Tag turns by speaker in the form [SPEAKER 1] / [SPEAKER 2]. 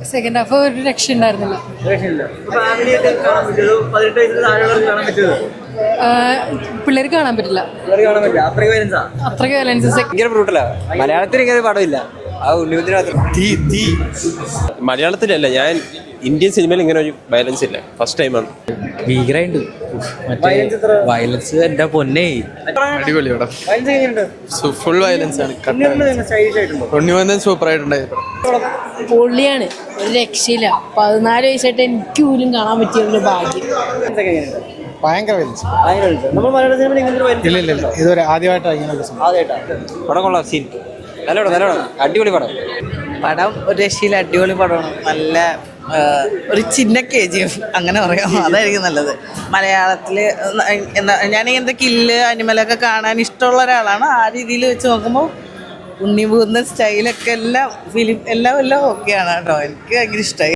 [SPEAKER 1] Second half ഒരു രക്ഷ ഉണ്ടായിരുന്നില്ല. പിള്ളേർ കാണാൻ പറ്റില്ല. അത്രയ്ക്ക് വയലൻസ്
[SPEAKER 2] മലയാളത്തിൽ ഇങ്ങനെ പടമില്ല.
[SPEAKER 3] മലയാളത്തിലല്ല, ഞാൻ ഇന്ത്യൻ സിനിമയിൽ ഇങ്ങനെ ഒരു വയലൻസ് ഇല്ല. ഫസ്റ്റ് ടൈമാണ്.
[SPEAKER 4] ഭീകരമായിട്ട് വയലൻസ് എന്റെ പൊന്നേ.
[SPEAKER 5] അടിപൊളി പടം, ഫുൾ വയലൻസ് ആണ്. ഉണ്ണിമന്ദൻ സൂപ്പർ ആയിട്ടുണ്ടായിരുന്നു.
[SPEAKER 1] പൊള്ളിയാണ്, ഒരു രക്ഷയില്ല. 14 വയസ്സായിട്ട് എനിക്ക് പോലും കാണാൻ പറ്റിയൊരു ഭാഗ്യം.
[SPEAKER 5] ഭയങ്കര വയലൻസ്.
[SPEAKER 4] ഇല്ല ഇതുവരെ ആദ്യമായിട്ടാണ്
[SPEAKER 2] പടം കൊള്ളാം. സീൻ നല്ല അടിപൊളി പടം.
[SPEAKER 6] പടം ഒരു രക്ഷയിൽ അടിപൊളി പടമാണ്. നല്ല ഒരു ചിന്ന KGF അങ്ങനെ പറയാം, അതായിരിക്കും നല്ലത്. മലയാളത്തിൽ ഞാൻ ഇങ്ങനത്തെ കില്ല് അനിമലൊക്കെ കാണാൻ ഇഷ്ടമുള്ള ഒരാളാണ്. ആ രീതിയിൽ വെച്ച് നോക്കുമ്പോൾ ഉണ്ണി പോകുന്ന സ്റ്റൈലൊക്കെ എല്ലാം ഫിലിം എല്ലാം ഓക്കെയാണ് കേട്ടോ. എനിക്ക് ഭയങ്കര ഇഷ്ടമായി.